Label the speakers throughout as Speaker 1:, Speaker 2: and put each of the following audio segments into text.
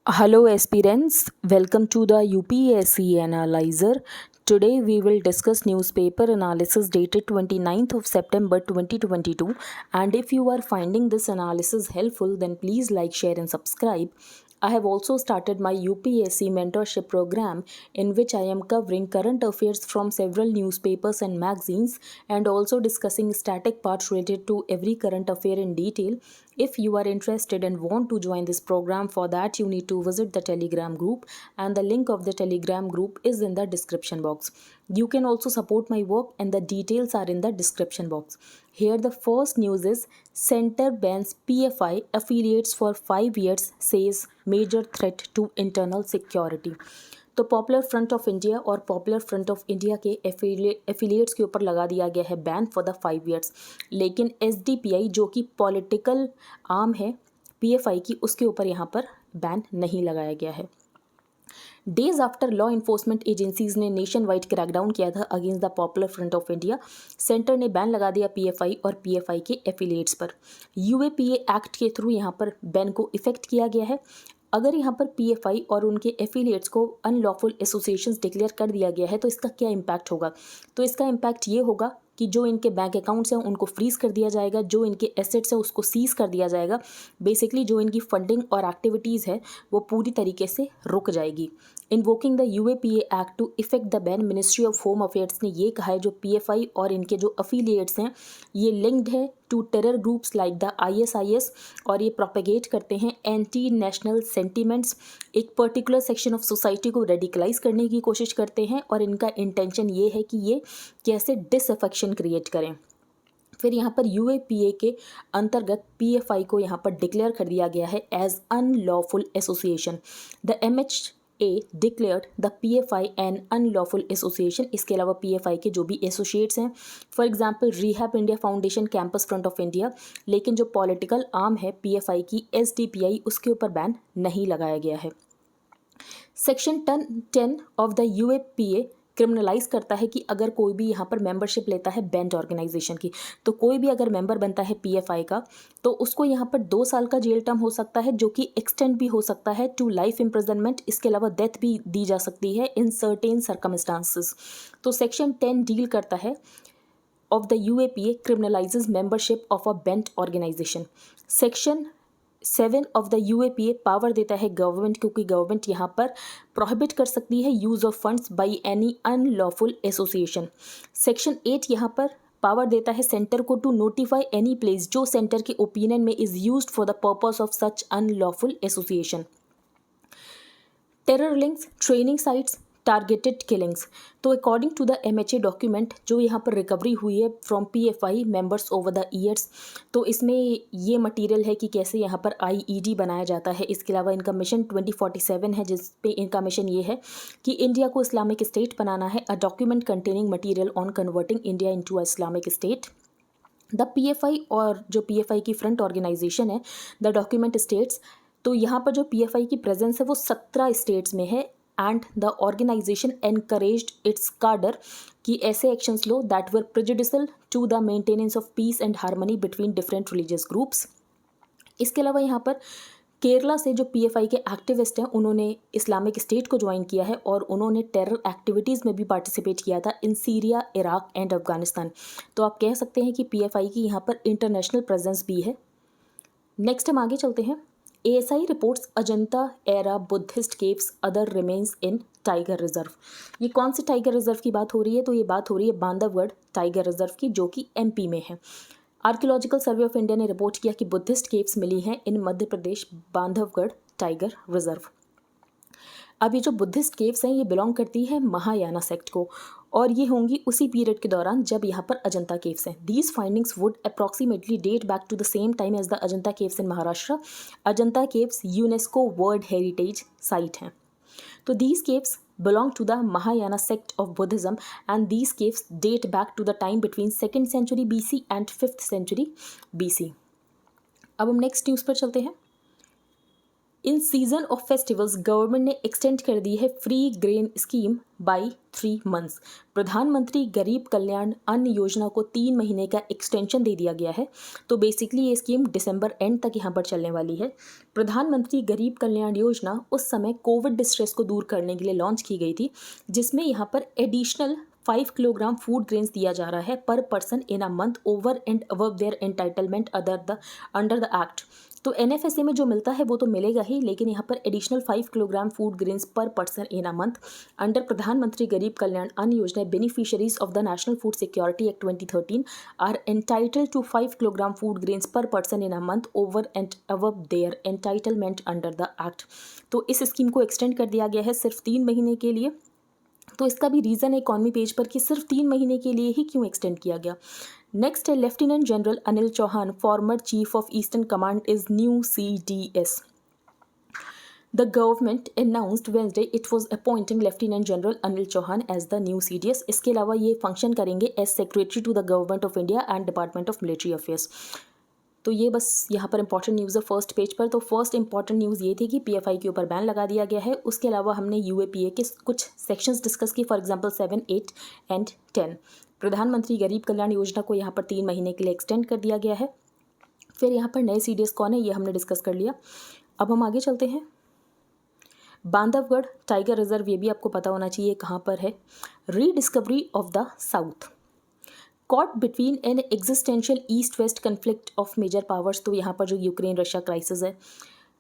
Speaker 1: Hello aspirants, welcome to the UPSC Analyzer. Today we will discuss newspaper analysis dated 29th of September 2022, and if you are finding this analysis helpful then please like, share and subscribe. I have also started my UPSC mentorship program in which I am covering current affairs from several newspapers and magazines and also discussing static parts related to every current affair in detail. If you are interested and want to join this program, for that you need to visit the Telegram group, and the link of the Telegram group is in the description box. You can also support my work and the details are in the description box. Here the first news is Center bans PFI affiliates for 5 years, says major threat to internal security. तो popular Front of India और popular Front of India के affiliates के ऊपर लगा दिया गया है ban for the 5 years, लेकिन एसडीपीआई जो कि पॉलिटिकल आर्म है पीएफआई की, उसके ऊपर यहाँ पर बैन नहीं लगाया गया है। Days after law enforcement agencies ने नेशन वाइड क्रैकडाउन किया था against the Popular Front of India, centre ने बैन लगा दिया पीएफआई और पीएफआई के एफिलिएट्स पर। यूएपीए एक्ट के थ्रू यहाँ पर बैन को इफेक्ट किया गया है। अगर यहाँ पर पीएफआई और उनके एफिलिएट्स को अनलॉफुल एसोसिएशंस डिक्लेयर कर दिया गया है तो इसका क्या इम्पैक्ट होगा? तो इसका इम्पैक्ट ये होगा कि जो इनके बैंक अकाउंट्स हैं उनको फ्रीज कर दिया जाएगा, जो इनके एसेट्स हैं उसको सीज कर दिया जाएगा। बेसिकली जो इनकी फंडिंग और एक्टिविटीज़ है वो पूरी तरीके से रुक जाएगी। Invoking the UAPA act to effect the ban, ministry of home affairs ने ये कहा है जो पीएफआई और इनके जो अफिलिएट्स हैं ये लिंक्ड है to terror groups like the ISIS और ये प्रोपेगेट करते हैं एंटी नेशनल सेंटीमेंट्स, एक पर्टिकुलर सेक्शन ऑफ सोसाइटी को रेडिकलाइज करने की कोशिश करते हैं और इनका इंटेंशन ये है कि ये कैसे डिसअफेक्शन क्रिएट करें। फिर यहाँ पर यूएपीए के अंतर्गत पीएफआई को यहाँ पर डिक्लेयर कर दिया गया है as unlawful association. The MHA declared the PFI an unlawful association. इसके अलावा पीएफआई के जो भी एसोसिएट्स हैं, for example rehab India foundation, campus front of India, लेकिन जो पॉलिटिकल आर्म है पीएफआई की एसडीपीआई, उसके ऊपर बैन नहीं लगाया गया है। Section 10 of the UAPA criminalise करता है कि अगर कोई भी यहाँ पर मेंबरशिप लेता है बेंट ऑर्गेनाइजेशन की, तो कोई भी अगर मेंबर बनता है पीएफआई का तो उसको यहाँ पर 2 साल का जेल टर्म हो सकता है, जो कि एक्सटेंड भी हो सकता है टू लाइफ इम्प्रिजनमेंट। इसके अलावा डेथ भी दी जा सकती है इन सर्टेन सर्कमस्टांसेस। तो सेक्शन 10 डील करता है of the UAPA criminalizes membership of a bent organization. Section 7 of the UAPA power देता है गवर्नमेंट, क्योंकि गवर्नमेंट यहाँ पर प्रोहिबिट कर सकती है use of funds by any unlawful association. Section 8 यहाँ पर पावर देता है सेंटर को टू नोटिफाई एनी प्लेस जो सेंटर के ओपिनियन में is used for the purpose of such unlawful association. Terror links, training sites, targeted killings. तो according to the MHA document जो यहाँ पर रिकवरी हुई है from PFI members over the years, तो इसमें ये मटेरियल है कि कैसे यहाँ पर आईईडी बनाया जाता है। इसके अलावा इनका मिशन 2047 है जिस पे इनका मिशन ये है कि इंडिया को इस्लामिक स्टेट बनाना है। A document containing material on converting India into a Islamic state. The PFI और जो पीएफआई की फ्रंट ऑर्गेनाइजेशन है द डॉक्यूमेंट स्टेट्स, तो यहाँ पर जो पीएफआई की प्रेजेंस है वो 17 स्टेट्स में है and the organisation encouraged its cadre कि ऐसे एक्शंस लो that were prejudicial to the maintenance of peace and harmony between different religious groups. इसके अलावा यहाँ पर केरला से जो पीएफआई के एक्टिविस्ट हैं उन्होंने इस्लामिक स्टेट को ज्वाइन किया है और उन्होंने टेरर एक्टिविटीज़ में भी पार्टिसिपेट किया था in Syria, Iraq and Afghanistan. तो आप कह सकते हैं कि पीएफआई की यहाँ पर इंटरनेशनल प्रेजेंस भी है। नेक्स्ट हम आगे चलते हैं। ASI reports Ajanta era Buddhist caves other remains in tiger reserve. ये कौन से टाइगर रिजर्व की बात हो रही है? तो ये बात हो रही है बांधवगढ़ टाइगर रिजर्व की, जो कि एमपी में है। आर्कियोलॉजिकल सर्वे ऑफ इंडिया ने रिपोर्ट किया कि बुद्धिस्ट केव्स मिली हैं इन मध्य प्रदेश बांधवगढ़ टाइगर रिजर्व। अब ये जो बुद्धिस्ट केव्स हैं ये बिलोंग करती है महायाना सेक्ट को और ये होंगी उसी पीरियड के दौरान जब यहाँ पर अजंता केव्स हैं। These findings would approximately date back to the same time as the Ajanta caves in Maharashtra. Ajanta caves UNESCO world heritage site हैं। तो these caves belong to the Mahayana sect of Buddhism and these caves date back to the time between 2nd century BC and 5th century BC। अब हम next news पर चलते हैं। इन season of festivals government ने extend कर दी है free grain scheme by 3 months. प्रधानमंत्री गरीब कल्याण अन्न योजना को 3 महीने का एक्सटेंशन दे दिया गया है। तो बेसिकली ये स्कीम दिसंबर एंड तक यहाँ पर चलने वाली है। प्रधानमंत्री गरीब कल्याण योजना उस समय कोविड डिस्ट्रेस को दूर करने के लिए लॉन्च की गई थी, जिसमें यहाँ पर एडिशनल 5 किलोग्राम फूड ग्रेन्स दिया जा रहा है पर person in a month over and above their entitlement under the act. तो एनएफएसए में जो मिलता है वो तो मिलेगा ही, लेकिन यहाँ पर additional 5 kilogram food grains per person in a month under Pradhan Mantri Garib Kalyan Anna Yojana beneficiaries of the national food security act 2013 are entitled to 5 kilogram food grains per person in a month over and above their entitlement under the act. तो इस scheme को extend कर दिया गया है सिर्फ 3 महीने के लिए। तो इसका भी रीज़न है इकॉनमी पेज पर कि सिर्फ 3 महीने के लिए ही क्यों एक्सटेंड किया गया। नेक्स्ट है lieutenant general Anil Chauhan former chief of eastern command is new CDS। The government announced Wednesday it was appointing Lieutenant General Anil Chauhan as the new CDS। इसके अलावा ये फंक्शन करेंगे as secretary to the government of India and department of military affairs. तो ये बस यहाँ पर important news है फर्स्ट पेज पर। तो फर्स्ट इंपॉर्टेंट न्यूज़ ये थी कि PFI के ऊपर बैन लगा दिया गया है। उसके अलावा हमने UAPA के कुछ सेक्शंस डिस्कस की, फॉर एग्जांपल 7, 8 एंड 10। प्रधानमंत्री गरीब कल्याण योजना को यहाँ पर 3 महीने के लिए एक्सटेंड कर दिया गया है। फिर यहाँ पर नए CDS कौन है ये हमने डिस्कस कर लिया। अब हम आगे चलते हैं। बांधवगढ़ टाइगर रिजर्व, ये भी आपको पता होना चाहिए कहाँ पर है। Rediscovery of the south caught between an existential east west conflict of major powers. तो यहाँ पर जो यूक्रेन रशिया क्राइसिस है,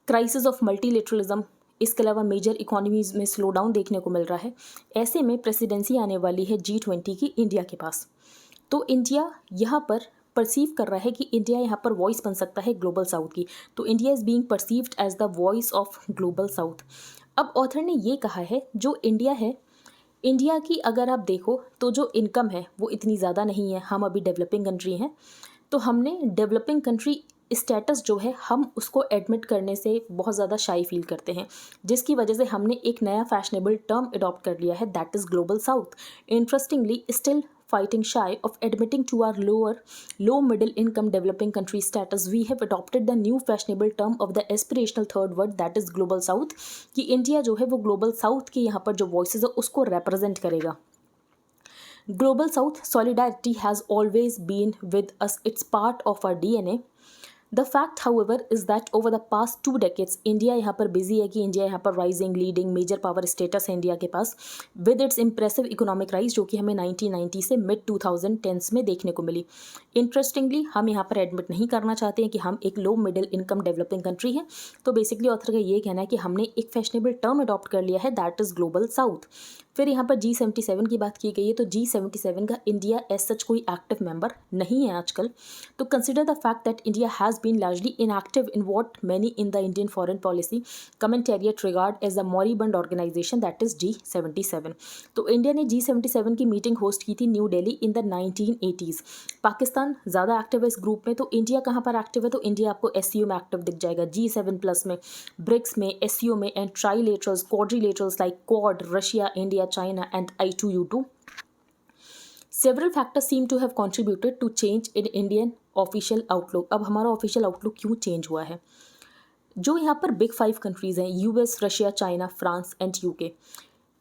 Speaker 1: क्राइसिस ऑफ मल्टीलेटरलिज्म, इसके अलावा मेजर इकोनॉमीज में स्लो डाउन देखने को मिल रहा है। ऐसे में प्रेसिडेंसी आने वाली है G20 की इंडिया के पास। तो इंडिया यहाँ पर परसीव कर रहा है कि इंडिया यहाँ पर वॉइस बन सकता है ग्लोबल साउथ की। तो India is being perceived as the voice of global south. अब ऑथर ने ये कहा है जो इंडिया है, इंडिया की अगर आप देखो तो जो इनकम है वो इतनी ज़्यादा नहीं है, हम अभी डेवलपिंग कंट्री हैं। तो हमने डेवलपिंग कंट्री स्टेटस जो है हम उसको एडमिट करने से बहुत ज़्यादा शाई फील करते हैं, जिसकी वजह से हमने एक नया फैशनेबल टर्म अडॉप्ट कर लिया है, that is global south. Interestingly still fighting shy of admitting to our low middle income developing country status, we have adopted the new fashionable term of the aspirational third world, that is global south। कि India जो है वो global south के यहाँ पर जो voices है उसको रिप्रेजेंट करेगा। Global south solidarity has always been with us, it's part of our DNA। The fact however is that over the past 2 decades India यहाँ पर बिजी है कि इंडिया यहाँ पर rising leading major power status है India के पास with its impressive economic rise, जो कि हमें 1990 से मिड 2010s में देखने को मिली। इंटरेस्टिंगली हम यहाँ पर एडमिट नहीं करना चाहते हैं कि हम एक low middle income developing country है। तो बेसिकली ऑथर का ये कहना है कि हमने एक फैशनेबल टर्म अडॉप्ट कर लिया है, दैट इज़ ग्लोबल साउथ। फिर यहाँ पर G77 की बात की गई है। तो G77 का इंडिया एज सच कोई एक्टिव मेंबर नहीं है आजकल। तो consider the fact that India has been largely inactive in what many in the Indian foreign policy commentariat regard as a moribund organisation, that is G77। तो India ने G77 की meeting host की थी new Delhi in the 1980s। Pakistan ज़्यादा active है इस group में। तो इंडिया कहाँ पर एक्टिव है? तो इंडिया आपको SCO में एक्टिव दिख जाएगा, G7+ में, ब्रिक्स में, SCO में, and trilaterals quadrilaterals like Quad, Russia, India, China and I2U2। Several factors seem to have contributed to change in Indian official outlook। अब हमारा ऑफिशियल आउटलुक क्यों चेंज हुआ है? जो यहाँ पर बिग 5 कंट्रीज़ हैं, US, Russia, China, France and UK,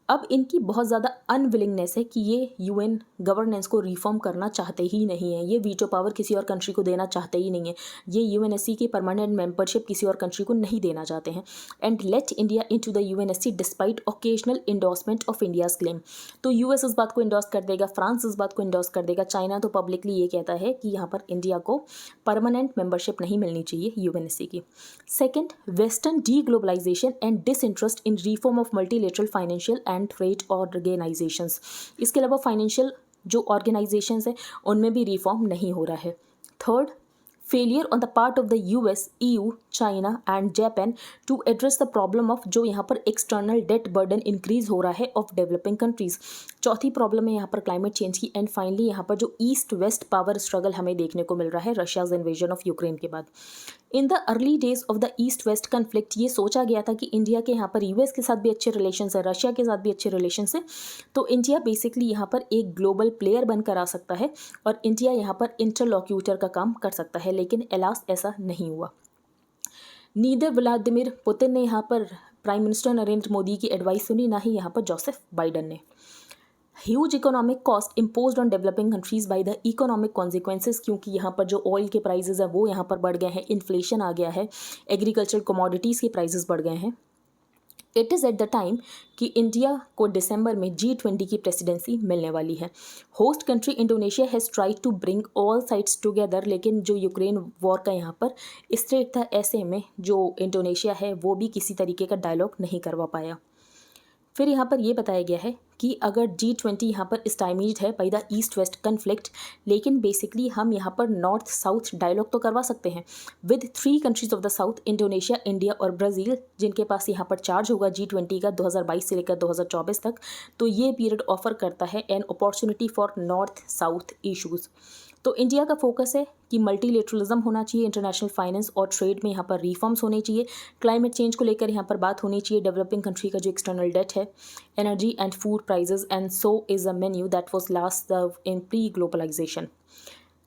Speaker 1: अब इनकी बहुत ज़्यादा अनविलिंगनेस है कि ये UN गवर्नेंस को रिफॉर्म करना चाहते ही नहीं है। ये वीटो पावर किसी और कंट्री को देना चाहते ही नहीं है। ये UNSC की परमानेंट मेंबरशिप किसी और कंट्री को नहीं देना चाहते हैं। And let India into the UNSC despite occasional endorsement of India's claim. तो US इस बात को इंडोर्स कर देगा, फ्रांस इस बात को इंडोर्स कर देगा, चाइना तो पब्लिकली ये कहता है कि यहाँ पर इंडिया को परमानेंट मेंबरशिप नहीं मिलनी चाहिए UNSC की। Second, western de globalisation and disinterest in reform of multilateral financial and trade organisations. इसके अलावा फाइनेंशियल जो ऑर्गेनाइजेशंस हैं उनमें भी रिफॉर्म नहीं हो रहा है। Third, failure on the part of the US, EU, China and Japan to address the problem of जो यहाँ पर एक्सटर्नल डेट बर्डन इंक्रीज हो रहा है ऑफ डेवलपिंग कंट्रीज। चौथी प्रॉब्लम है यहाँ पर क्लाइमेट चेंज की। एंड फाइनली यहाँ पर जो ईस्ट वेस्ट पावर स्ट्रगल हमें देखने को मिल रहा है रशियाज इन्वेजन ऑफ यूक्रेन के बाद। In the early days of the east west conflict ये सोचा गया था कि इंडिया के यहाँ पर US के साथ भी अच्छे रिलेशंस है, रशिया के साथ भी अच्छे रिलेशंस है, तो इंडिया बेसिकली यहाँ पर एक ग्लोबल प्लेयर बनकर आ सकता है और इंडिया यहाँ पर इंटरलॉक्यूटर का काम कर सकता है, लेकिन एलास ऐसा नहीं हुआ। नीदर व्लादिमीर पुतिन ने यहाँ पर प्राइम मिनिस्टर नरेंद्र मोदी की एडवाइस सुनी, ना ही यहाँ पर जोसेफ बाइडन ने। Huge economic cost imposed on developing countries by the economic consequences, क्योंकि यहाँ पर जो ऑयल के प्राइसेस है वो यहाँ पर बढ़ गए हैं, इन्फ्लेशन आ गया है, एग्रीकल्चर कमोडिटीज़ के प्राइसेस बढ़ गए हैं। It is at the time कि इंडिया को दिसंबर में G20 की प्रेसिडेंसी मिलने वाली है। Host country Indonesia has tried to bring all sides together, लेकिन जो यूक्रेन वॉर का यहाँ पर स्टेट था, ऐसे में जो इंडोनेशिया है वो भी किसी तरीके का डायलॉग नहीं करवा पाया। फिर यहाँ पर ये बताया गया है कि अगर G20 यहाँ पर स्टाइमीड है by the east west conflict, लेकिन बेसिकली हम यहाँ पर नॉर्थ साउथ डायलॉग तो करवा सकते हैं with 3 countries of the south, Indonesia, India और ब्राज़ील, जिनके पास यहाँ पर चार्ज होगा G20 का 2022 से लेकर 2024 तक। तो ये पीरियड ऑफर करता है an opportunity for north south issues. तो इंडिया का फोकस है कि मल्टीलेटरलिज्म होना चाहिए, इंटरनेशनल फाइनेंस और ट्रेड में यहाँ पर रिफॉर्म्स होने चाहिए, क्लाइमेट चेंज को लेकर यहाँ पर बात होनी चाहिए, डेवलपिंग कंट्री का जो एक्सटर्नल डेट है, energy and food prices, and so is a menu that was last serve in pre globalisation.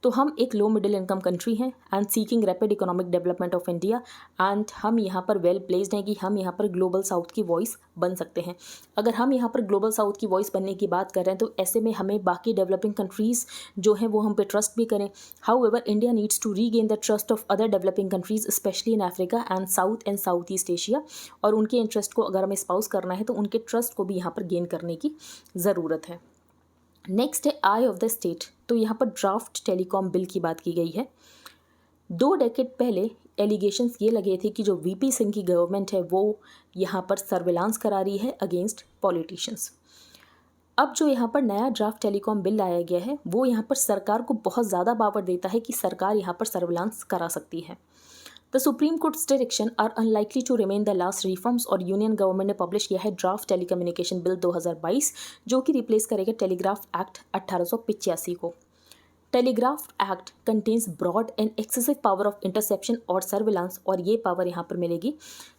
Speaker 1: तो हम एक लो मिडिल इनकम कंट्री हैं and seeking rapid economic development of India, and हम यहाँ पर वेल प्लेस्ड हैं कि हम यहाँ पर ग्लोबल साउथ की वॉइस बन सकते हैं। अगर हम यहाँ पर ग्लोबल साउथ की वॉइस बनने की बात कर रहे हैं तो ऐसे में हमें बाकी डेवलपिंग कंट्रीज़ जो हैं वो हम पे ट्रस्ट भी करें। However India needs to regain the trust of other developing countries specially in Africa and South East Asia, और उनके इंटरेस्ट को अगर हमें स्पाउस करना है तो उनके ट्रस्ट को भी यहाँ पर गेन करने की ज़रूरत है। नेक्स्ट है आई ऑफ द स्टेट। तो यहाँ पर ड्राफ्ट टेलीकॉम बिल की बात की गई है। 2 डेकेड पहले एलिगेशंस ये लगे थे कि जो वीपी सिंह की गवर्नमेंट है वो यहाँ पर सर्विलांस करा रही है अगेंस्ट पॉलिटिशियंस। अब जो यहाँ पर नया ड्राफ्ट टेलीकॉम बिल लाया गया है वो यहाँ पर सरकार को बहुत ज़्यादा पावर देता है कि सरकार यहाँ पर सर्विलांस करा सकती है। The Supreme Court's direction are unlikely to remain the last reforms, और यूनियन गवर्नमेंट ने पब्लिश किया है ड्राफ्ट टेलीकम्युनिकेशन बिल 2022 जो कि रिप्लेस करेगा टेलीग्राफ एक्ट 1885 को। Telegraph act contains broad and excessive power of interception और सर्विलांस, और ये पावर यहाँ पर मिलेगी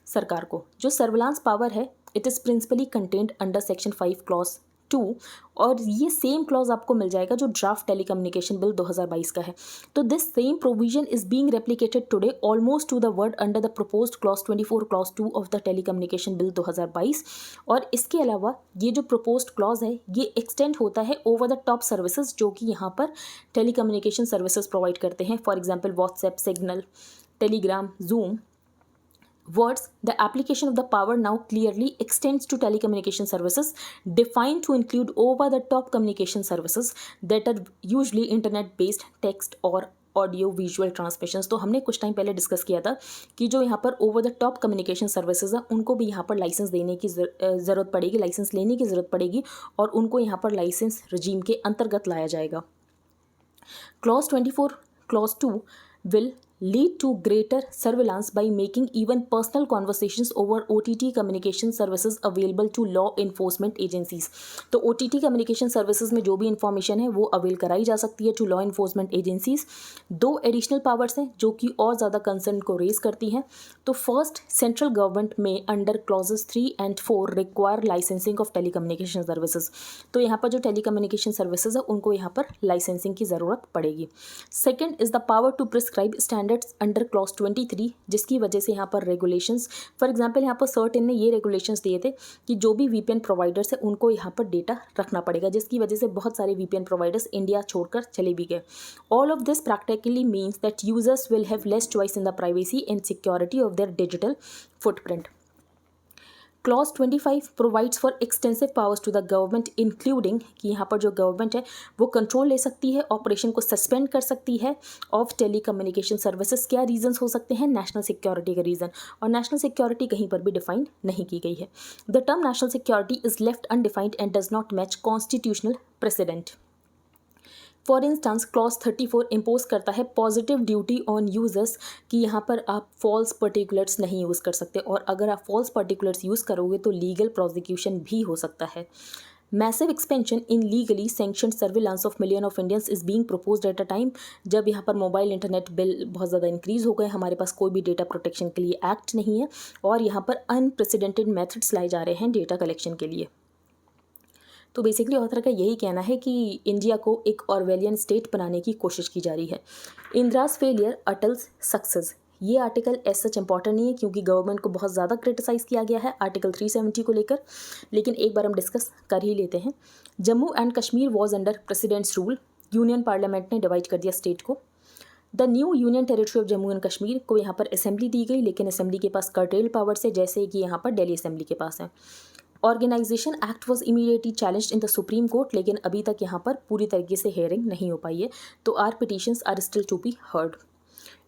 Speaker 1: सरकार को। जो सर्विलांस पावर है it is principally contained under section 5 clause 2, और ये सेम क्लॉज आपको मिल जाएगा जो ड्राफ्ट टेलीकम्युनिकेशन बिल 2022 का है। तो this same provision is being replicated today almost two the word under the proposed clause 24 clause 2 of the telecommunication bill 2022, और इसके अलावा ये जो प्रपोज्ड क्लॉज है ये एक्सटेंड होता है ओवर द टॉप सर्विसेज जो कि यहाँ पर टेलीकम्युनिकेशन सर्विसेज प्रोवाइड करते हैं, for example WhatsApp, signal, Telegram, zoom. Words, the application of the power now clearly extends to telecommunication services defined to include over-the-top communication services that are usually internet-based text or audio visual transmissions. तो हमने कुछ time पहले discuss किया था कि जो यहाँ पर over the top communication services है उनको भी यहाँ पर लाइसेंस देने की ज़रूरत पड़ेगी, लाइसेंस लेने की ज़रूरत पड़ेगी, और उनको यहाँ पर लाइसेंस रजीम के अंतर्गत लाया जाएगा। Clause 24 clause 2 will lead to greater surveillance by making even personal conversations over OTT communication services available to law enforcement agencies। तो OTT communication services में जो भी इंफॉर्मेशन है वो अवेल कराई जा सकती है to law enforcement agencies. 2 additional powers हैं जो कि और ज़्यादा कंसर्न को रेज करती हैं। तो फर्स्ट, सेंट्रल गवर्नमेंट में under clauses 3 and 4 require licensing of telecommunication services. तो यहाँ पर जो टेलीकम्युनिकेशन सर्विसेज है उनको यहाँ पर लाइसेंसिंग की ज़रूरत पड़ेगी। Second is the power to prescribe standards under clause 23, जिसकी वजह से यहाँ पर रेगुलेशंस, फॉर एग्जांपल यहाँ पर सर्टेन ने ये रेगुलेशंस दिए थे कि जो भी वीपीएन प्रोवाइडर्स है उनको यहाँ पर डेटा रखना पड़ेगा, जिसकी वजह से बहुत सारे वीपीएन प्रोवाइडर्स इंडिया छोड़कर चले भी गए। All of this practically means that users will have less choice in the privacy and security of their digital footprint. Clause 25 provides for extensive powers to the government including कि यहाँ पर जो government है वो कंट्रोल ले सकती है, operation को सस्पेंड कर सकती है ऑफ टेलीकम्युनिकेशन सर्विसेज। क्या रीजंस हो सकते हैं? नेशनल सिक्योरिटी का रीज़न, और नेशनल सिक्योरिटी कहीं पर भी डिफाइन नहीं की गई है। The term national security is left undefined and does not match constitutional president. For instance clause 34 impose करता है पॉजिटिव ड्यूटी ऑन यूजर्स कि यहाँ पर आप फॉल्स पर्टिकुलर्स नहीं यूज़ कर सकते, और अगर आप फॉल्स पर्टिकुलर्स यूज़ करोगे तो लीगल प्रोसिक्यूशन भी हो सकता है। Massive expansion in legally sanctioned surveillance of million of Indians is being proposed at a time जब यहाँ पर मोबाइल इंटरनेट बिल बहुत ज़्यादा इंक्रीज़ हो गए, हमारे पास कोई भी डेटा प्रोटेक्शन के लिए एक्ट नहीं है, और यहाँ पर अनप्रेसिडेंटेड मेथड्स लाए जा रहे हैं डेटा कलेक्शन के लिए। तो बेसिकली ऑथर का यही कहना है कि इंडिया को एक ऑरवेलियन स्टेट बनाने की कोशिश की जा रही है। इंदिराज फेलियर अटल्स सक्सेस, ये आर्टिकल एज सच इंपॉर्टेंट नहीं है क्योंकि गवर्नमेंट को बहुत ज़्यादा क्रिटिसाइज़ किया गया है आर्टिकल 370 को लेकर, लेकिन एक बार हम डिस्कस कर ही लेते हैं। Jammu and Kashmir was under presidents rule, union parliament ने डिवाइड कर दिया स्टेट को। The new union territory of Jammu and Kashmir को यहाँ पर असेंबली दी गई, लेकिन असेंबली के पास कर्टेल पावर्स है जैसे कि यहाँ पर दिल्ली असेंबली के पास है। Organisation act was immediately challenged in the Supreme Court, लेकिन अभी तक यहाँ पर पूरी तरीके से हेयरिंग नहीं हो पाई है, तो are petitions are still to be heard.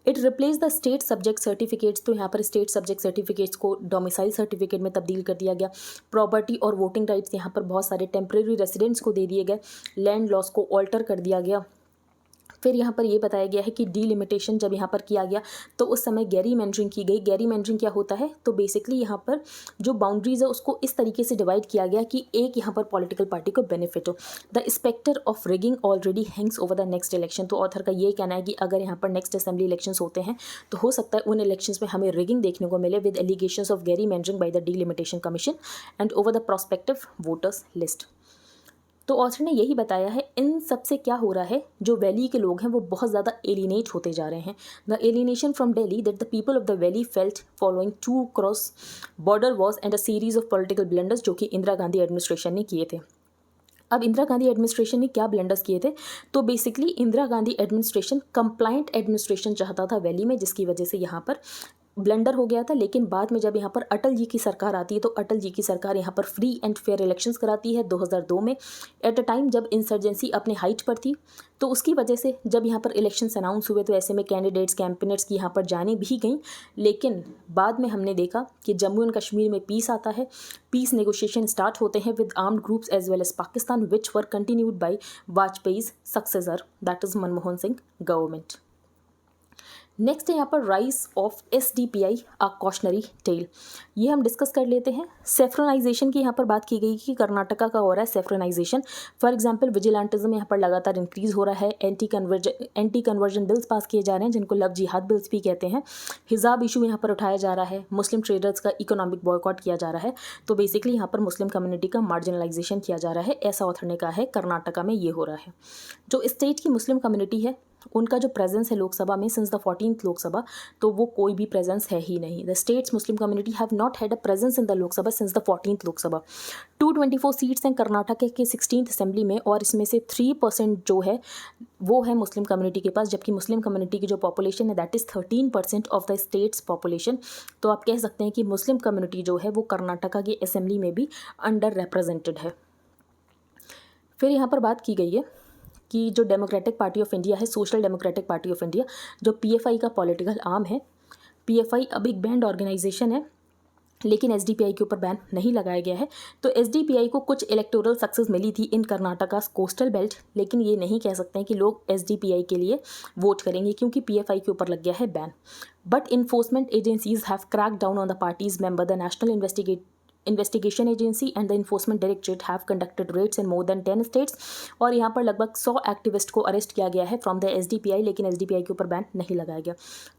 Speaker 1: It replace the state subject certificates, तो यहाँ पर स्टेट सब्जेक्ट सर्टिफिकेट्स को डोमिसाइल सर्टिफिकेट में तब्दील कर दिया गया। प्रॉपर्टी और वोटिंग राइट्स यहाँ पर बहुत सारे टेम्प्रेरी रेसिडेंट्स को दे दिए गए। लैंड लॉस को ऑल्टर कर दिया गया। फिर यहाँ पर ये बताया गया है कि डीलिमिटेशन जब यहाँ पर किया गया तो उस समय गैरीमैंडरिंग की गई। गैरीमैंडरिंग क्या होता है, तो बेसिकली यहाँ पर जो बाउंड्रीज है उसको इस तरीके से डिवाइड किया गया कि एक यहाँ पर पॉलिटिकल पार्टी को बेनिफिट हो। The spectre of rigging already hangs over the next election, तो ऑथर का ये कहना है कि अगर यहाँ पर नेक्स्ट असेंबली इलेक्शंस होते हैं तो हो सकता है उन इलेक्शंस में हमें रिगिंग देखने को मिले with allegations of gerrymandering by the delimitation commission and over the prospective voters list. तो ऑथर ने यही बताया है इन सब से क्या हो रहा है, जो वैली के लोग हैं वो बहुत ज़्यादा एलिनेट होते जा रहे हैं। The alienation from Delhi that the people of the valley felt following 2 cross border Wars and a series of political blunders, जो कि इंदिरा गांधी एडमिनिस्ट्रेशन ने किए थे। अब इंदिरा गांधी एडमिनिस्ट्रेशन ने क्या ब्लंडर्स किए थे, तो basically Indira Gandhi administration complaint administration चाहता था वैली में, जिसकी वजह से यहाँ पर ब्लंडर हो गया था। लेकिन बाद में जब यहाँ पर अटल जी की सरकार आती है तो अटल जी की सरकार यहाँ पर फ्री एंड फेयर इलेक्शंस कराती है 2002 में, एट अ टाइम जब इंसर्जेंसी अपने हाइट पर थी। तो उसकी वजह से जब यहाँ पर इलेक्शंस अनाउंस हुए तो ऐसे में कैंडिडेट्स कैंपेनर्स की यहाँ पर जाने भी गई। लेकिन बाद में हमने देखा कि जम्मू एंड कश्मीर में पीस आता है, पीस नेगोशिएशन स्टार्ट होते हैं with armed groups as well as Pakistan, which were continued by Vajpayee's successor that is Manmohan Singh government. Next है यहाँ पर rise of SDPI a cautionary tale, ये हम डिस्कस कर लेते हैं। सेफ्रोनाइजेशन की यहाँ पर बात की गई कि कर्नाटका का हो रहा है सेफ्रोनाइजेशन। फॉर एग्जांपल विजिलेंटिज्म यहाँ पर लगातार इंक्रीज हो रहा है। एंटी कन्वर्जन बिल्स पास किए जा रहे हैं जिनको लव जिहाद बिल्स भी कहते हैं। हिजाब इशू यहाँ पर उठाया जा रहा है। मुस्लिम ट्रेडर्स का इकोनॉमिक बॉयकॉट किया जा रहा है। तो बेसिकली यहाँ पर मुस्लिम कम्युनिटी का मार्जिनलाइजेशन किया जा रहा है, ऐसा ऑथर ने कहा है। कर्नाटका में ये हो रहा है। जो स्टेट की मुस्लिम कम्युनिटी है उनका जो प्रेजेंस है लोकसभा में सिंस द 14th लोकसभा, तो वो कोई भी प्रेजेंस है ही नहीं। The states Muslim community have not had a presence in the Lok Sabha since the 14th Lok Sabha. 224 seats हैं कर्नाटक के 16th असेंबली में, और इसमें से 3% जो है वो है मुस्लिम कम्युनिटी के पास, जबकि मुस्लिम कम्युनिटी की जो पॉपुलेशन है that is 13% of the states population. तो आप कह सकते हैं कि मुस्लिम कम्युनिटी जो है वो कर्नाटका की असेंबली में भी अंडर रिप्रेजेंटेड है। फिर यहाँ पर बात की गई है कि जो डेमोक्रेटिक पार्टी ऑफ इंडिया है, social democratic party of India, जो PFI का पॉलिटिकल आर्म है। PFI अब एक बैंड ऑर्गेनाइजेशन है, लेकिन SDPI के ऊपर बैन नहीं लगाया गया है। तो SDPI को कुछ इलेक्टोरल सक्सेस मिली थी इन कर्नाटका कोस्टल बेल्ट, लेकिन ये नहीं कह सकते हैं कि लोग SDPI के लिए वोट करेंगे क्योंकि PFI के ऊपर लग गया है ban. But enforcement agencies have crack down on the parties member. The National Investigation Agency and the Enforcement Directorate have conducted raids in more than 10 states. और यहाँ पर लगभग 100 एक्टिविस्ट को अरेस्ट किया गया है फ्रॉम द SDPI, लेकिन SDPI के ऊपर बैन नहीं लगाया गया।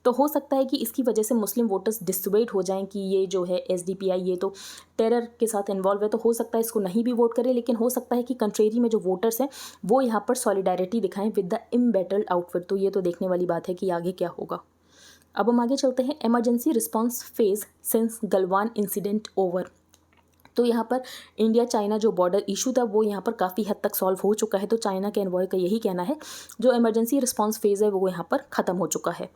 Speaker 1: तो हो सकता है कि इसकी वजह से मुस्लिम वोटर्स डिसवेट हो जाएं कि ये जो है SDPI ये तो टेरर के साथ इन्वॉल्व है, तो हो सकता है इसको नहीं भी वोट करें। लेकिन हो सकता है कि कंट्रेरी में जो वोटर्स हैं वो यहाँ पर सॉलिडारिटी दिखाएं विद द इम्बेटल्ड आउटफिट। तो ये तो देखने वाली बात है कि आगे क्या होगा। अब हम आगे चलते हैं। Emergency response phase since Galwan incident over. तो यहाँ पर इंडिया चाइना जो बॉर्डर इशू था वो यहाँ पर काफ़ी हद तक सॉल्व हो चुका है। तो चाइना के एनवॉय का यही कहना है जो इमरजेंसी रिस्पांस फेज़ है वो यहाँ पर ख़त्म हो चुका है।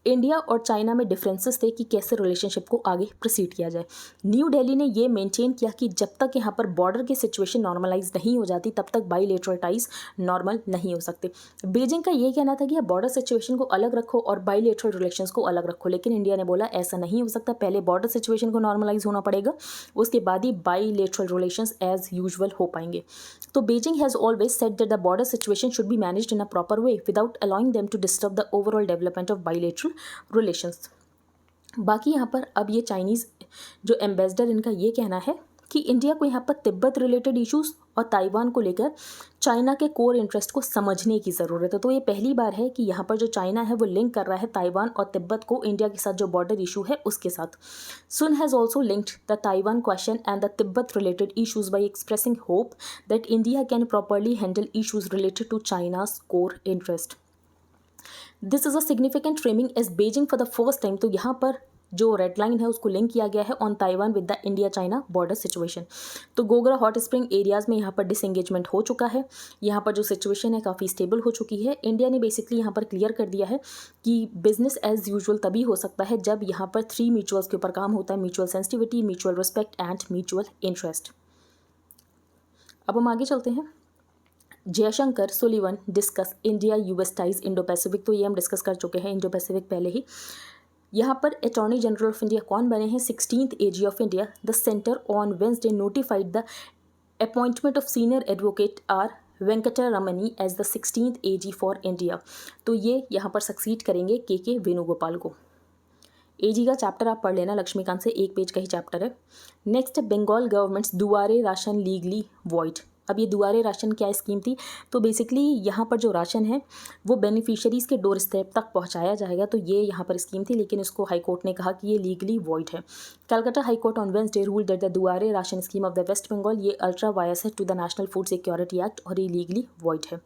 Speaker 1: इंडिया और चाइना में डिफरेंसेस थे कि कैसे रिलेशनशिप को आगे प्रोसीड किया जाए। न्यू दिल्ली ने ये मेंटेन किया कि जब तक यहाँ पर बॉर्डर की सिचुएशन नॉर्मलाइज नहीं हो जाती तब तक बाईलेटरल टाइज नॉर्मल नहीं हो सकते। बीजिंग का ये कहना था कि बॉर्डर सिचुएशन को अलग रखो और बाईलेटरल रिलेशंस को अलग रखो, लेकिन इंडिया ने बोला ऐसा नहीं हो सकता, पहले बॉर्डर सिचुएशन को नॉर्मलाइज होना पड़ेगा, उसके बाद ही बाईलेटरल रिलेशंस एज यूजुअल हो पाएंगे। तो Beijing has always said that the border situation should be managed in a proper way without allowing them to disturb the overall development of bilateral relations. बाकी यहाँ पर अब ये चाइनीज़ जो ambassador इनका ये कहना है कि इंडिया को यहाँ पर तिब्बत रिलेटेड इश्यूज़ और ताइवान को लेकर चाइना के कोर इंटरेस्ट को समझने की ज़रूरत है। तो ये पहली बार है कि यहाँ पर जो चाइना है वो लिंक कर रहा है ताइवान और तिब्बत को इंडिया के साथ जो बॉर्डर इशू है उसके साथ। Sun has also linked the Taiwan question and the Tibet related issues by expressing hope that India can properly handle issues related to China's core interest. This is a significant framing as Beijing for the first time. तो यहाँ पर जो red line है उसको link किया गया है on Taiwan with the India China border situation. तो गोगरा हॉट स्प्रिंग एरियाज़ में यहाँ पर डिसएंगेजमेंट हो चुका है, यहाँ पर जो सिचुएशन है काफ़ी स्टेबल हो चुकी है। इंडिया ने बेसिकली यहाँ पर क्लियर कर दिया है कि बिजनेस एज यूजुअल तभी हो सकता है जब यहाँ पर 3 म्यूचुअल्स के ऊपर काम होता है, mutual sensitivity, mutual respect and mutual interest. अब हम आगे चलते हैं। Jaishankar Sullivan discuss India US ties Indo Pacific. तो ये हम डिस्कस कर चुके हैं इंडो पैसिफिक पहले ही। यहाँ पर अटॉर्नी जनरल ऑफ इंडिया कौन बने हैं? 16th AG of India. The centre on Wednesday notified the appointment of senior advocate R Venkata Ramani as the 16th AG for India. तो ये यहाँ पर सक्सीड करेंगे के वेणुगोपाल को। एजी का चैप्टर आप पढ़ लेना, लक्ष्मीकांत से 1 पेज का ही चैप्टर है। नेक्स्ट, बंगाल गवर्नमेंट्स दुआरे राशन लीगली वॉइड। अब ये दुआरे राशन क्या स्कीम थी? तो बेसिकली यहाँ पर जो राशन है वो बेनिफिशियरीज़ के डोर स्टेप तक पहुँचाया जाएगा। तो ये यहाँ पर स्कीम थी, लेकिन इसको हाई कोर्ट ने कहा कि ये लीगली वॉइड है। Calcutta high court on Wednesday rule that the Duare ration scheme of the West Bengal ये अल्ट्रा वायस है to the national food security act और ये लीगली वॉइड है।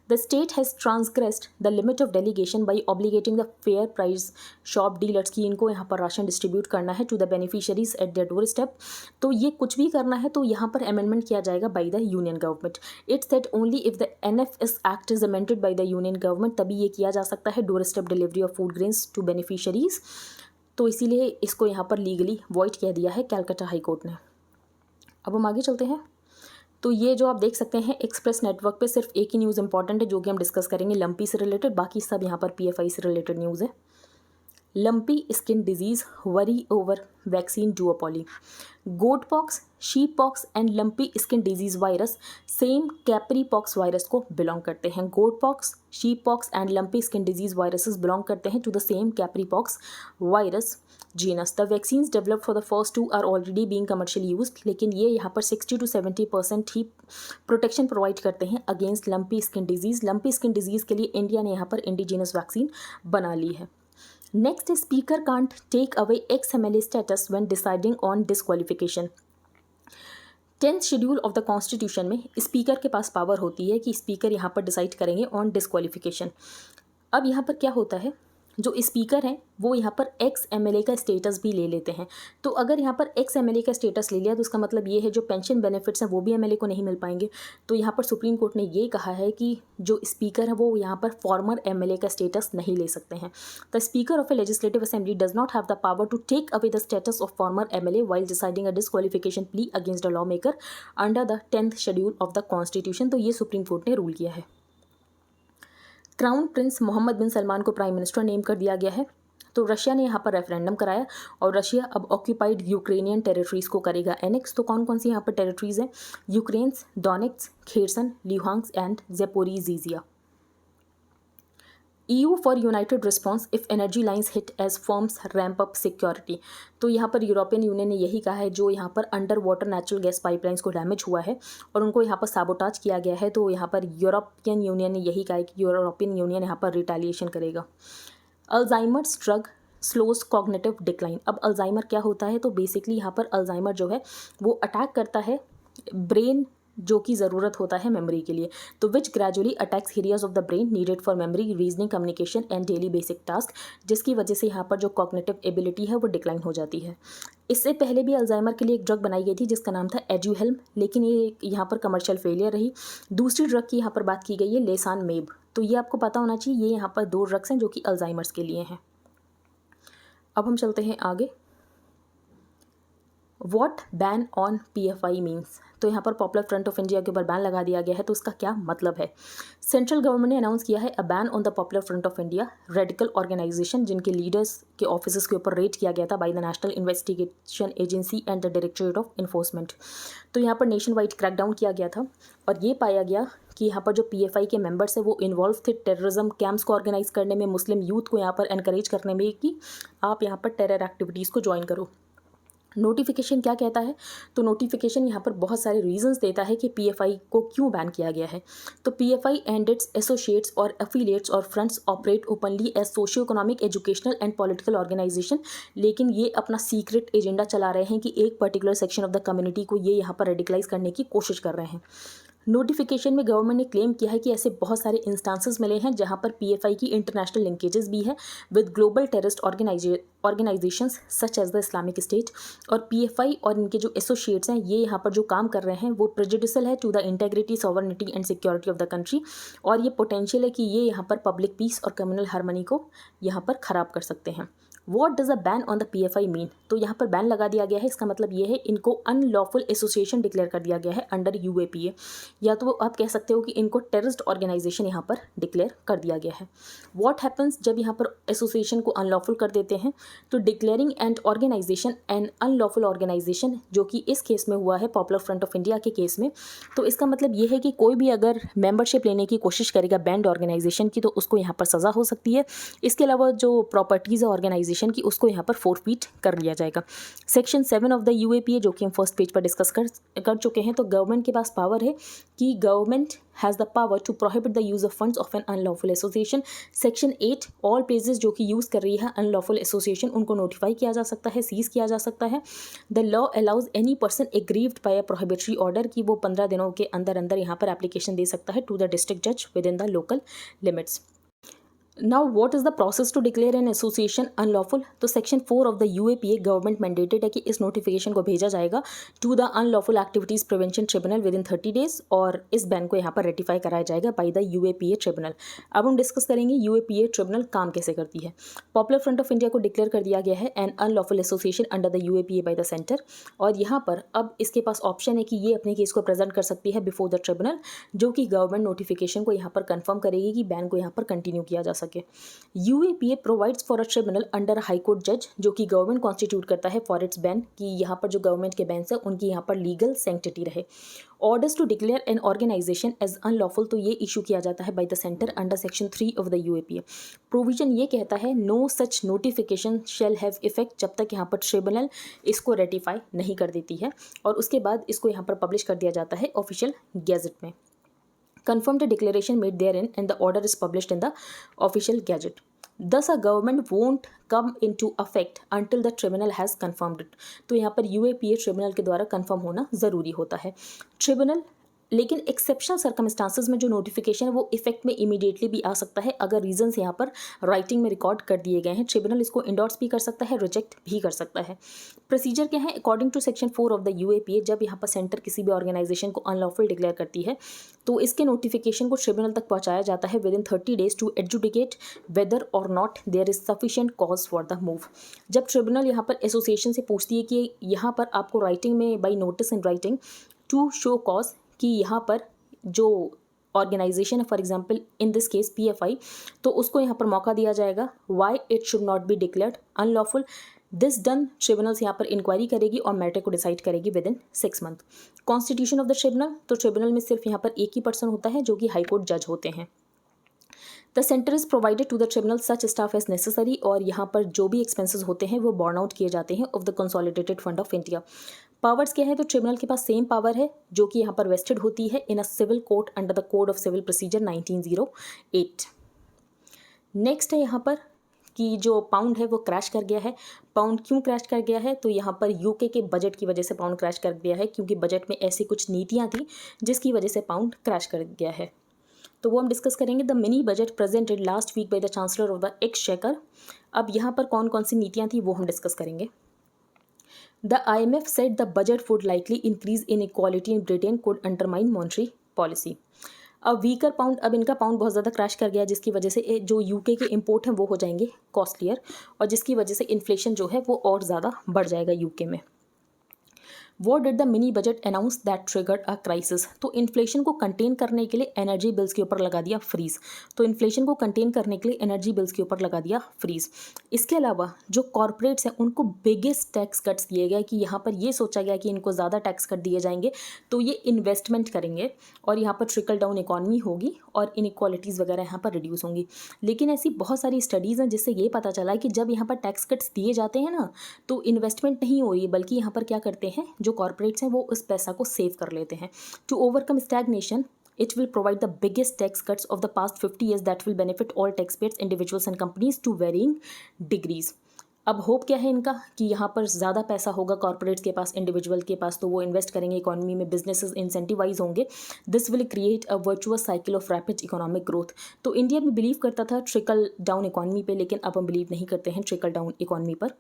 Speaker 1: The state has transgressed the limit of delegation by obligating the fair price shop dealers कि इनको यहाँ पर ration distribute करना है to the beneficiaries at their doorstep। तो ये कुछ भी करना है तो यहाँ पर अमेंडमेंट किया जाएगा by the union government। It's that only if the NFS Act is amended by the union government तभी ये किया जा सकता है doorstep delivery of food grains to beneficiaries। तो इसीलिए इसको यहाँ पर लीगली वॉइड कह दिया है कलकत्ता हाई कोर्ट ने। अब हम आगे चलते हैं। तो ये जो आप देख सकते हैं एक्सप्रेस नेटवर्क पे सिर्फ एक ही न्यूज़ इंपॉर्टेंट है जो कि हम डिस्कस करेंगे लंपी से रिलेटेड, बाकी सब यहाँ पर PFI से रिलेटेड न्यूज़ है। Lumpy skin disease worry over vaccine duopoly. Goat pox, sheep pox and lumpy skin disease virus same capripox virus को बिलोंग करते हैं। Goat pox, sheep pox and lumpy skin disease viruses belong करते हैं to the same capripox virus genus. The vaccines developed for the first 2 are already being commercial used. लेकिन ये यहाँ पर 60 to 70% he protection provide करते हैं against lumpy skin disease. Lumpy skin disease के लिए इंडिया ने यहाँ पर इंडिजिनस वैक्सीन बना ली है। Next, speaker can't take away XMLA status when deciding on disqualification. 10th schedule of the constitution में स्पीकर के पास पावर होती है कि स्पीकर यहाँ पर डिसाइड करेंगे ऑन डिस्क्वालिफिकेशन। अब यहाँ पर क्या होता है, जो स्पीकर हैं वो यहाँ पर XMLA का स्टेटस भी ले लेते हैं। तो अगर यहाँ पर XMLA का स्टेटस ले लिया तो उसका मतलब ये है जो पेंशन बेनिफिट्स हैं वो भी MLA को नहीं मिल पाएंगे। तो यहाँ पर सुप्रीम कोर्ट ने ये कहा है कि जो स्पीकर है वो यहाँ पर फॉर्मर MLA का स्टेटस नहीं ले सकते हैं। The speaker of a legislative assembly does not have the power to take away the status of former MLA while deciding a disqualification plea against the law maker under the 10th schedule of the constitution. तो ये Supreme Court ने rule किया है। Crown prince Mohammed bin Salman को prime minister name कर दिया गया है। तो रशिया ने यहाँ पर रेफरेंडम कराया और रशिया अब ऑक्यूपाइड यूक्रेनियन टेरिटरीज़ को करेगा एनेक्स। तो कौन कौन सी यहाँ पर टेरिटरीज़ हैं? Ukraine's, Donetsk, Kherson, Luhansk and Zaporizhzhia. EU for united response if energy lines hit as firms ramp up security. तो यहाँ पर यूरोपियन यूनियन ने यही कहा है जो यहाँ पर under water natural gas pipelines को डैमेज हुआ है और उनको यहाँ पर साबोटाज किया गया है। तो यहाँ पर यूरोपियन यूनियन ने यही कहा है कि यूरोपियन यूनियन यहाँ पर रिटेलिएशन करेगा। Alzheimer's drug slows cognitive decline. अब अल्जाइमर क्या होता है? तो बेसिकली यहाँ पर अल्जाइमर जो है वो अटैक करता है ब्रेन जो कि ज़रूरत होता है मेमोरी के लिए। तो which gradually attacks areas of the brain needed for memory, reasoning, communication and daily basic task, जिसकी वजह से यहाँ पर जो कॉग्निटिव एबिलिटी है वो डिक्लाइन हो जाती है। इससे पहले भी अल्जाइमर के लिए एक ड्रग बनाई गई थी जिसका नाम था एड्यूहेल्म, लेकिन ये यहाँ पर कमर्शियल फेलियर रही। दूसरी ड्रग की यहाँ पर बात की गई है लेसानमेब। तो ये आपको पता होना चाहिए, ये यहाँ पर 2 ड्रग्स हैं जो कि अल्जाइमर्स के लिए हैं। अब हम चलते हैं आगे। What ban on PFI means. तो यहाँ पर पॉपुलर फ्रंट ऑफ इंडिया के ऊपर बैन लगा दिया गया है। तो उसका क्या मतलब है? सेंट्रल गवर्नमेंट ने अनाउंस किया है a ban on the Popular Front of India, radical organisation जिनके लीडर्स के ऑफिस के ऊपर रेड किया गया था by the National Investigation Agency and the Directorate of Enforcement. तो यहाँ पर नेशन वाइड क्रैकडाउन किया गया था और ये पाया गया कि यहाँ पर जो PFI के मेंबर्स हैं वो इन्वॉल्व थे टेररिज्म कैंप्स को ऑर्गेनाइज करने में, मुस्लिम यूथ को यहाँ पर एनकरेज करने में कि आप यहाँ पर टेरर एक्टिविटीज़ को ज्वाइन करो। नोटिफिकेशन क्या कहता है? तो नोटिफिकेशन यहाँ पर बहुत सारे रीजंस देता है कि PFI को क्यों बैन किया गया है। तो PFI एंड इट्स एसोसिएट्स और एफिलिएट्स और fronts operate openly as socio economic, educational and political organisation, लेकिन ये अपना सीक्रेट एजेंडा चला रहे हैं कि एक particular section of the community को ये यहाँ पर रेडिकलाइज करने की कोशिश कर रहे हैं। नोटिफिकेशन में गवर्नमेंट ने क्लेम किया है कि ऐसे बहुत सारे इंस्टांसेस मिले हैं जहां पर पीएफआई की इंटरनेशनल लिंकेजेस भी है with global terrorist organisations such as the Islamic State, और पीएफआई और इनके जो एसोसिएट्स हैं ये यहाँ पर जो काम कर रहे हैं वो प्रेजुडिशियल है to the integrity, sovereignty and security of the country, और ये पोटेंशियल है कि ये यहाँ पर पब्लिक पीस और कम्युनल हार्मनी को यहाँ पर ख़राब कर सकते हैं। What does a ban on the PFI mean? तो यहाँ पर बैन लगा दिया गया है, इसका मतलब ये है इनको अनलॉफुल एसोसिएशन डिक्लेयर कर दिया गया है अंडर यूएपीए, या तो आप कह सकते हो कि इनको टेररिस्ट ऑर्गेनाइजेशन यहाँ पर डिक्लेयर कर दिया गया है। वॉट हैपन्स जब यहाँ पर एसोसिएशन को अनलॉफुल कर देते हैं? तो declaring and organisation and unlawful organisation, जो कि इस केस में हुआ है पॉपुलर फ्रंट ऑफ इंडिया के केस में, तो इसका मतलब ये है कि कोई भी अगर मेंबरशिप लेने की कोशिश करेगा बैंड ऑर्गेनाइजेशन की तो उसको यहाँ पर सज़ा हो सकती है। इसके अलावा जो प्रॉपर्टीज़ है ऑर्गेनाइजेशन की उसको यहाँ पर फोरफीट कर लिया जाएगा। सेक्शन 7 ऑफ द यूएपीए जो कि हम फर्स्ट पेज पर डिस्कस कर चुके हैं, तो गवर्नमेंट के पास पावर है कि government has the power to prohibit the use of funds of an unlawful association. Section 8 all places जो कि यूज़ कर रही है अनलॉफुल एसोसिएशन उनको नोटिफाई किया जा सकता है, सीज किया जा सकता है। The law allows any person aggrieved bye a prohibitory order कि वो 15 दिनों के अंदर अंदर यहाँ पर एप्लीकेशन दे सकता है टू द डिस्ट्रिक्ट जज within the local limits. Now what is the process to declare an association unlawful? तो section 4 of the UAPA government mandated है कि इस नोटिफिकेशन को भेजा जाएगा to the unlawful activities prevention tribunal within 30 days, और इस ban को यहाँ पर रेटिफाई कराया जाएगा बाय द यूएपीए ट्रिब्यूनल। अब हम डिस्कस करेंगे यूएपीए ट्रिब्यूनल काम कैसे करती है। पॉपुलर फ्रंट ऑफ इंडिया को डिक्लेयर कर दिया गया है an unlawful association under the UAPA by the centre, और यहाँ पर अब इसके पास ऑप्शन है कि ये अपने केस को प्रेजेंट कर सकती है बिफोर द ट्रिब्यूनल, जो कि गवर्नमेंट नोटिफिकेशन को यहाँ पर कंफर्म करेगी कि बैन को यहाँ पर कंटिन्यू किया जा सके। UAPA provides for a tribunal under high court जज, जो कि गवर्नमेंट कॉन्स्टिट्यूट करता है फॉर इट्स बैन, कि यहाँ पर जो गवर्नमेंट के बैन है उनकी यहाँ पर लीगल सेंक्टिटी रहे। Orders to declare an organisation as unlawful, तो ये इशू किया जाता है by the centre under section 3 of the UAPA. Provision ये कहता है no such notification shall have effect, जब तक यहाँ पर ट्रिब्यूनल इसको रेटिफाई नहीं कर देती है, और उसके बाद इसको यहाँ पर पब्लिश कर दिया जाता है ऑफिशियल गैजेट में। Confirm the declaration made therein and the order is published in the official gazette. Thus a government won't come into effect until the tribunal has confirmed it. तो यहाँ पर यूएपीए ट्रिब्यूनल के द्वारा confirm होना ज़रूरी होता है। ट्रिब्यूनल लेकिन एक्सेप्शनल सर्कमस्टांसेस में जो नोटिफिकेशन है वो इफेक्ट में इमीडिएटली भी आ सकता है अगर रीजंस यहाँ पर राइटिंग में रिकॉर्ड कर दिए गए हैं। ट्रिब्यूनल इसको इंडोर्स भी कर सकता है, रिजेक्ट भी कर सकता है। प्रोसीजर क्या है? According to section 4 of the UAPA, जब यहाँ पर सेंटर किसी भी ऑर्गेनाइजेशन को अनलॉफुल डिक्लेयर करती है तो इसके नोटिफिकेशन को ट्रिब्यूनल तक पहुँचाया जाता है within 30 days to adjudicate whether or not there is sufficient cause for the move. जब ट्रिब्यूनल यहाँ पर एसोसिएशन से पूछती है कि यहाँ पर आपको राइटिंग में by notice in writing to show cause कि यहाँ पर जो ऑर्गेनाइजेशन है for example in this case PFI, तो उसको यहाँ पर मौका दिया जाएगा why it should not be declared unlawful. This done tribunals यहाँ पर इंक्वायरी करेगी और मैटर को डिसाइड करेगी within 6 month. Constitution of the tribunal, तो ट्रिब्यूनल में सिर्फ यहाँ पर एक ही पर्सन होता है जो कि हाई कोर्ट जज होते हैं। The centre is provided to the tribunal such staff as necessary, और यहाँ पर जो भी एक्सपेंसेस होते हैं वो बॉर्न आउट किए जाते हैं of the consolidated fund of India. Powers क्या है? तो ट्रिब्यूनल के पास सेम पावर है जो कि यहाँ पर वेस्टेड होती है in a civil court under the code of civil procedure 1908। Next है यहाँ पर कि जो पाउंड है वो क्रैश कर गया है। पाउंड क्यों क्रैश कर गया है? तो यहाँ पर यूके के बजट की वजह से पाउंड क्रैश कर गया है, क्योंकि बजट में ऐसी कुछ नीतियाँ थी जिसकी वजह से पाउंड क्रैश कर गया है। तो वो हम डिस्कस करेंगे। The mini budget presented last week by the Chancellor of the Exchequer. अब यहाँ पर कौन कौन सी नीतियाँ थी वो हम डिस्कस करेंगे। The IMF said the budget would likely increase inequality in Britain could undermine monetary policy. अब वीकर पाउंड, अब इनका पाउंड बहुत ज़्यादा क्रैश कर गया जिसकी वजह से जो यूके के इंपोर्ट हैं वो हो जाएंगे कॉस्टलियर, और जिसकी वजह से इन्फ्लेशन जो है वो और ज़्यादा बढ़ जाएगा यूके में। What did the mini budget announce that triggered a crisis? तो इन्फ्लेशन को कंटेन करने के लिए एनर्जी बिल्स के ऊपर लगा दिया फ्रीज। तो इन्फ्लेशन को कंटेन करने के लिए एनर्जी बिल्स के ऊपर लगा दिया फ्रीज। इसके अलावा जो कॉर्पोरेट्स हैं उनको बिगेस्ट टैक्स कट्स दिए गए कि यहाँ पर ये सोचा गया कि इनको ज़्यादा टैक्स कट दिए जाएंगे तो ये इन्वेस्टमेंट करेंगे और यहाँ पर ट्रिकल डाउन इकॉनमी होगी और इनइक्वालिटीज़ वगैरह यहाँ पर रिड्यूस होंगी। लेकिन ऐसी बहुत सारी स्टडीज़ हैं जिससे ये पता चला है कि जब यहाँ पर टैक्स कट्स दिए जाते हैं ना तो इन्वेस्टमेंट नहीं हो रही है, बल्कि यहाँ पर क्या करते हैं जो कॉर्पोरेट्स हैं वो उस पैसा को सेव कर लेते हैं। To overcome stagnation it will provide the biggest tax cuts of the past 50 years that will benefit all taxpayers, individuals and companies to varying degrees. अब होप क्या है इनका कि यहाँ पर ज़्यादा पैसा होगा कॉर्पोरेट्स के पास, इंडिविजुअल के पास, तो वो इन्वेस्ट करेंगे इकोनॉमी में, बिजनेसेस इंसेंटिवाइज होंगे। This will create a virtuous cycle of rapid economic growth. तो इंडिया में बिलीव करता था ट्रिकल डाउन इकोनॉमी पे, लेकिन अब हम बिलीव नहीं करते हैं ट्रिकल डाउन इकोनॉमी पर,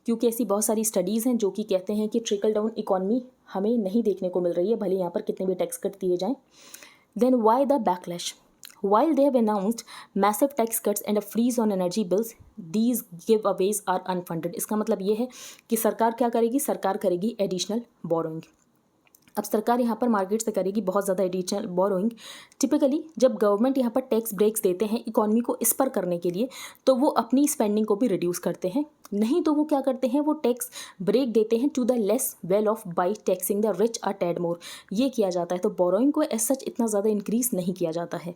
Speaker 1: क्योंकि ऐसी बहुत सारी स्टडीज़ हैं जो कि कहते हैं कि ट्रिकल डाउन इकोनॉमी हमें नहीं देखने को मिल रही है, भले यहाँ पर कितने भी टैक्स कट दिए जाएँ। Then why the backlash? While they have announced massive tax cuts and a freeze on energy bills, these giveaways are unfunded. इसका मतलब ये है कि सरकार क्या करेगी? सरकार करेगी एडिशनल बोरोइंग। अब सरकार यहाँ पर मार्केट से करेगी बहुत ज़्यादा एडिशनल बोरोइंग। टिपिकली जब गवर्नमेंट यहाँ पर टैक्स ब्रेक्स देते हैं इकोनॉमी को इस पर करने के लिए, तो वो अपनी स्पेंडिंग को भी रिड्यूस करते हैं। नहीं तो वो क्या करते हैं, वो टैक्स ब्रेक देते हैं to the less well off by taxing the rich a tad more. ये किया जाता है, तो बोरोइंग को एज सच इतना ज़्यादा इंक्रीज नहीं किया जाता है।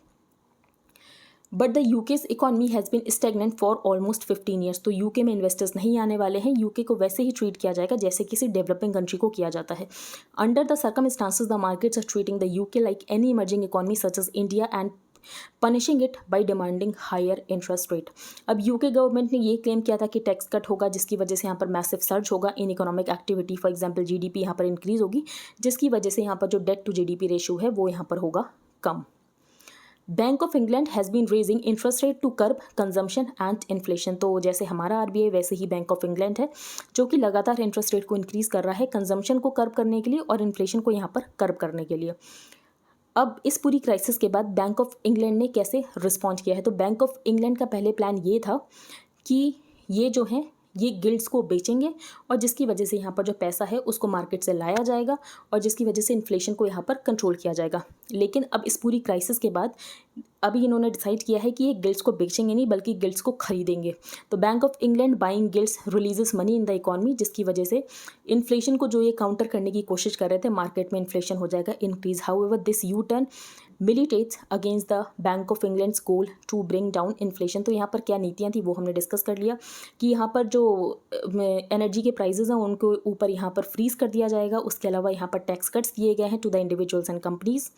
Speaker 1: But the UK's economy has been stagnant for almost 15 years. तो यूके में इन्वेस्टर्स नहीं आने वाले हैं, यूके को वैसे ही ट्रीट किया जाएगा जैसे किसी डेवलपिंग कंट्री को किया जाता है। Under the circumstances the markets are treating the UK like any emerging economy such as India and punishing it by demanding higher interest rate. अब यूके गवर्नमेंट ने ये क्लेम किया था कि टैक्स कट होगा, जिसकी वजह से यहाँ पर मैसिव सर्ज होगा in economic activity, for example GDP यहाँ पर इंक्रीज होगी, जिसकी वजह से यहाँ पर जो डेट टू जीडीपी रेशियो है वो यहाँ पर होगा कम। Bank of England has been raising interest rate to curb consumption and inflation. तो जैसे हमारा आरबीआई वैसे ही बैंक ऑफ इंग्लैंड है, जो कि लगातार इंटरेस्ट रेट को इंक्रीज़ कर रहा है कंजम्पशन को कर्ब करने के लिए और इन्फ्लेशन को यहाँ पर कर्ब करने के लिए। अब इस पूरी क्राइसिस के बाद बैंक ऑफ इंग्लैंड ने कैसे रिस्पॉन्ड किया है? तो बैंक ऑफ इंग्लैंड का पहले प्लान ये था कि ये जो है ये गिल्ड्स को बेचेंगे, और जिसकी वजह से यहाँ पर जो पैसा है उसको मार्केट से लाया जाएगा, और जिसकी वजह से इन्फ्लेशन को यहाँ पर कंट्रोल किया जाएगा। लेकिन अब इस पूरी क्राइसिस के बाद अभी इन्होंने डिसाइड किया है कि ये गिल्ड्स को बेचेंगे नहीं, बल्कि गिल्ड्स को खरीदेंगे। तो Bank of England buying guilds releases money in the economy, जिसकी वजह से इन्फ्लेशन को जो ये काउंटर करने की कोशिश कर रहे थे, मार्केट में इन्फ्लेशन हो जाएगा increase. However this you turn militates against the Bank of England's goal to bring down inflation. तो यहाँ पर क्या नीतियाँ थी वो हमने डिस्कस कर लिया कि यहाँ पर जो एनर्जी के प्राइजेज हैं उनको ऊपर यहाँ पर फ्रीज कर दिया जाएगा। उसके अलावा यहाँ पर टैक्स कट्स दिए गए हैं to the individuals and companies.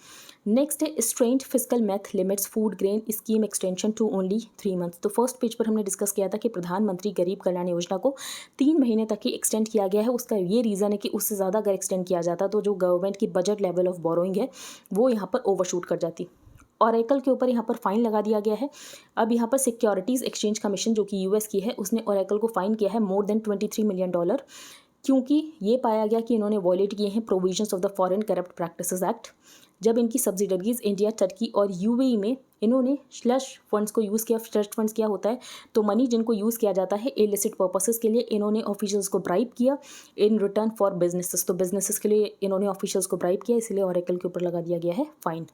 Speaker 1: Next है strained fiscal math limits food grain scheme extension to only 3 months. तो फर्स्ट पेज पर हमने डिस्कस किया था कि प्रधानमंत्री गरीब कल्याण योजना को 3 महीने तक ही एक्सटेंड किया गया है। उसका ये रीज़न है कि उससे ज़्यादा अगर एक्सटेंड किया जाता तो जो गवर्नमेंट की बजट लेवल ऑफ बोरोइंग है वो यहाँ पर ओवरशूट कर जाती। ओरेकल के ऊपर यहाँ पर फाइन लगा दिया गया है। अब यहाँ पर सिक्योरिटीज़ एक्सचेंज कमीशन जो कि यूएस की है, उसने ओरेकल को फाइन किया है मोर देन $23 मिलियन, क्योंकि ये पाया गया कि इन्होंने वॉयलेट किए हैं provisions of the foreign corrupt practices act. जब इनकी सब्सिडरीज इंडिया, टर्की और यूएई में इन्होंने स्लश फंड्स को यूज़ किया। ट्रस्ट फंड्स क्या होता है? तो मनी जिनको यूज़ किया जाता है इलिसिट पर्पसेस के लिए, इन्होंने ऑफिशियल्स को ब्राइब किया इन रिटर्न फॉर बिजनेसेस। तो बिजनेसेस के लिए इन्होंने ऑफिशियल्स को ब्राइब किया, इसलिए ओरेकल के ऊपर लगा दिया गया है fine.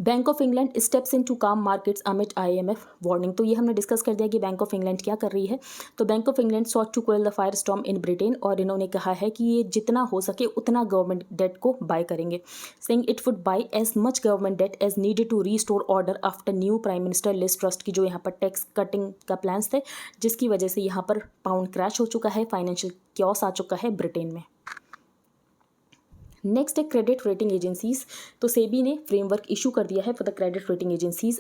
Speaker 1: Bank of England steps in to calm markets amid IMF warning. तो ये हमने डिस्कस कर दिया कि बैंक ऑफ इंग्लैंड क्या कर रही है। तो Bank of England sought to quell the firestorm in Britain, और इन्होंने कहा है कि ये जितना हो सके उतना गवर्नमेंट डेट को बाय करेंगे, saying it would buy as much government debt as needed to restore order after new prime minister Liz Truss की जो यहाँ पर टैक्स कटिंग का प्लान्स थे, जिसकी वजह से यहाँ पर पाउंड क्रैश हो चुका है, फाइनेंशियल क्योस आ चुका है ब्रिटेन में। नेक्स्ट है क्रेडिट रेटिंग एजेंसीज। तो सेबी ने फ्रेमवर्क इशू कर दिया है for the credit rating agencies.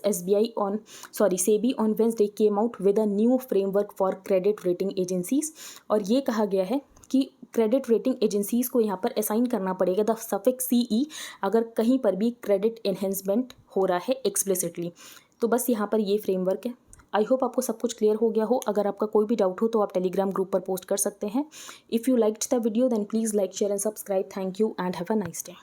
Speaker 1: SEBI on Wednesday came out with a new framework for credit rating agencies, और ये कहा गया है कि क्रेडिट रेटिंग एजेंसीज को यहाँ पर असाइन करना पड़ेगा द सफिक्स CE अगर कहीं पर भी क्रेडिट एनहेंसमेंट हो रहा है एक्सप्लिसिटली। तो बस यहाँ पर ये फ्रेमवर्क है। आई होप आपको सब कुछ क्लियर हो गया हो। अगर आपका कोई भी डाउट हो तो आप टेलीग्राम ग्रुप पर पोस्ट कर सकते हैं। If you liked the video then please like, share and subscribe. Thank you and have a nice day.